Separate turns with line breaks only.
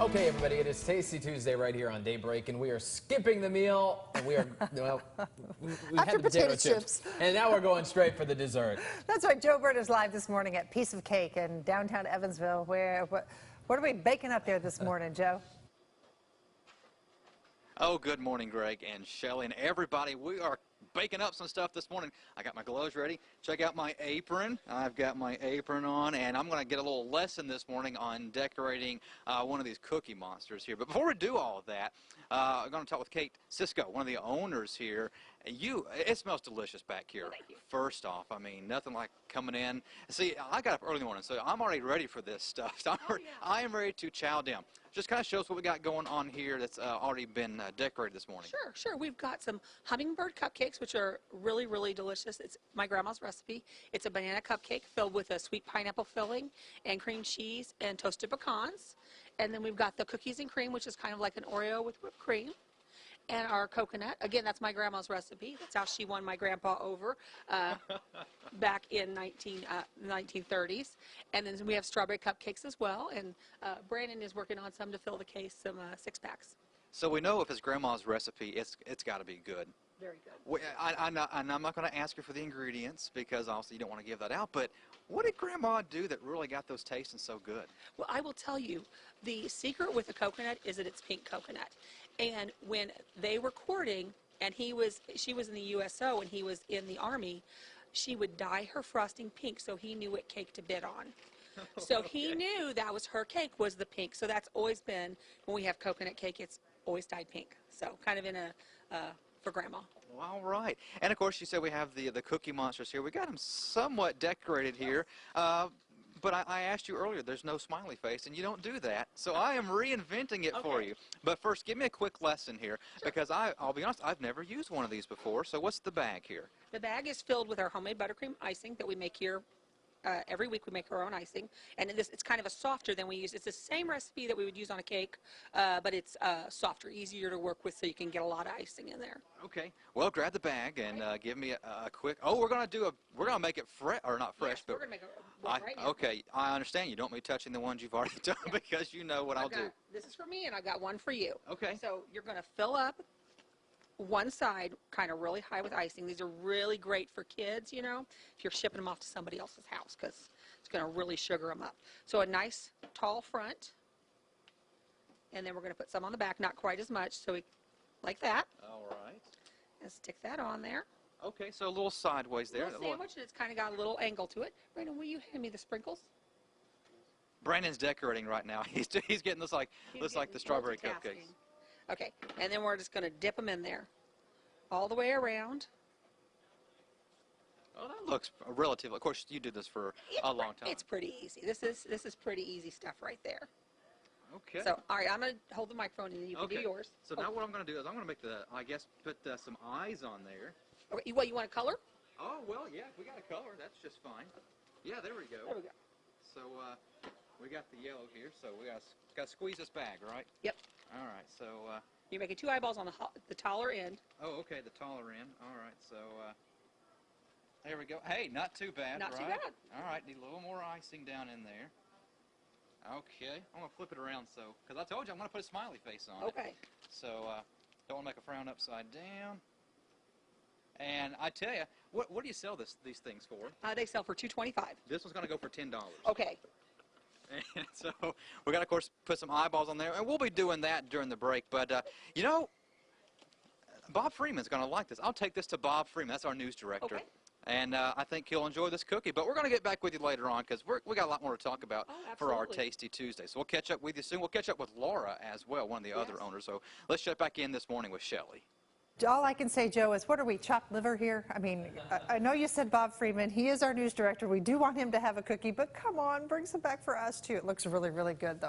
Okay, everybody, it is Tasty Tuesday right here on Daybreak, and we are skipping the meal, and we are, well, we
After
had the
potato chips.
and now we're going straight for the dessert.
That's right. Joe Bird is live this morning at Piece of Cake in downtown Evansville. What are we baking up there this morning, Joe?
Oh, good morning, Greg and Shelly and everybody. We are baking up some stuff this morning. I got my gloves ready. Check out my apron. I've got my apron on, and I'm going to get a little lesson this morning on decorating one of these Cookie Monsters here. But before we do all of that, I'm going to talk with Kate Cisco, one of the owners here. It smells delicious back here.
Well, thank you.
First off, I mean, nothing like coming in. See, I got up early in the morning, so I'm already ready for this stuff. I am ready to chow down. Just kind of show us what we got going on here that's already been decorated this morning.
Sure. We've got some hummingbird cupcakes, which are really, really delicious. It's my grandma's recipe. It's a banana cupcake filled with a sweet pineapple filling and cream cheese and toasted pecans. And then we've got the cookies and cream, which is kind of like an Oreo with whipped cream. And our coconut. Again, that's my grandma's recipe. That's how she won my grandpa over back in 1930s. And then we have strawberry cupcakes as well. And Brandon is working on some to fill the case, some 6-packs.
So we know if it's grandma's recipe, it's got to be good.
Very good.
I'm not going to ask you for the ingredients because obviously you don't want to give that out, but what did Grandma do that really got those tasting so good?
Well, I will tell you, the secret with the coconut is that it's pink coconut. And when they were courting, and she was in the USO and he was in the Army, she would dye her frosting pink so he knew what cake to bid on. So he knew that was her cake, was the pink. So that's always been, when we have coconut cake, it's always dyed pink. So kind of in a, for Grandma.
Well, all right. And of course, you said we have the Cookie Monsters here. We got them somewhat decorated here. But I asked you earlier, there's no smiley face, and you don't do that. So I am reinventing it for you. But first, give me a quick lesson here, because I'll be honest, I've never used one of these before. So what's the bag here?
The bag is filled with our homemade buttercream icing that we make here. Every week we make our own icing, and it's kind of a softer than we use. It's the same recipe that we would use on a cake, but it's softer, easier to work with, so you can get a lot of icing in there.
Okay. Well, grab the bag and give me a quick. Oh, we're gonna make it fresh, or not fresh,
yes,
but
we're gonna make it right now.
Okay, I understand. You don't want me touching the ones you've already done because you know what I'll do.
This is for me, and I've got one for you.
Okay.
So you're gonna fill up one side kind of really high with icing. These are really great for kids, you know, if you're shipping them off to somebody else's house, because it's going to really sugar them up. So a nice tall front, and then we're going to put some on the back, not quite as much, so like that.
All right.
And stick that on there.
Okay, so a little sideways there.
A little sandwich, and it's kind of got a little angle to it. Brandon, will you hand me the sprinkles?
Brandon's decorating right now. He's getting this like the strawberry cupcakes.
Okay, and then we're just going to dip them in there all the way around.
Oh, that looks relative. Of course, you did this for a long time.
It's pretty easy. This is pretty easy stuff right there.
Okay.
So, all right, I'm going to hold the microphone and you can do yours.
So now what I'm going to do is I'm going to make put some eyes on there.
Okay, what, you want a color?
Oh, well, yeah, if we got a color, that's just fine. Yeah, there we go.
There we go.
So we got the yellow here, so we got to squeeze this bag, right?
Yep.
All right, so...
You're making 2 eyeballs on the taller end.
Oh, okay, the taller end. All right, so there we go. Hey, not too bad,
Not
right?
too bad.
All right, need a little more icing down in there. Okay, I'm going to flip it around because I told you I'm going to put a smiley face on it.
Okay.
So don't want to make a frown upside down. And I tell you, what do you sell these things for?
They sell for $2.25.
This one's going to go for $10.
Okay.
And so we're going to, of course, put some eyeballs on there, and we'll be doing that during the break. But, you know, Bob Freeman's going to like this. I'll take this to Bob Freeman. That's our news director.
Okay.
And I think he'll enjoy this cookie. But we're going to get back with you later on because we got a lot more to talk about for our Tasty Tuesday. So we'll catch up with you soon. We'll catch up with Laura as well, one of the other owners. So let's check back in this morning with Shelly.
All I can say, Joe, is what are we, chopped liver here? I mean, I know you said Bob Freeman. He is our news director. We do want him to have a cookie, but come on, bring some back for us, too. It looks really, really good, though.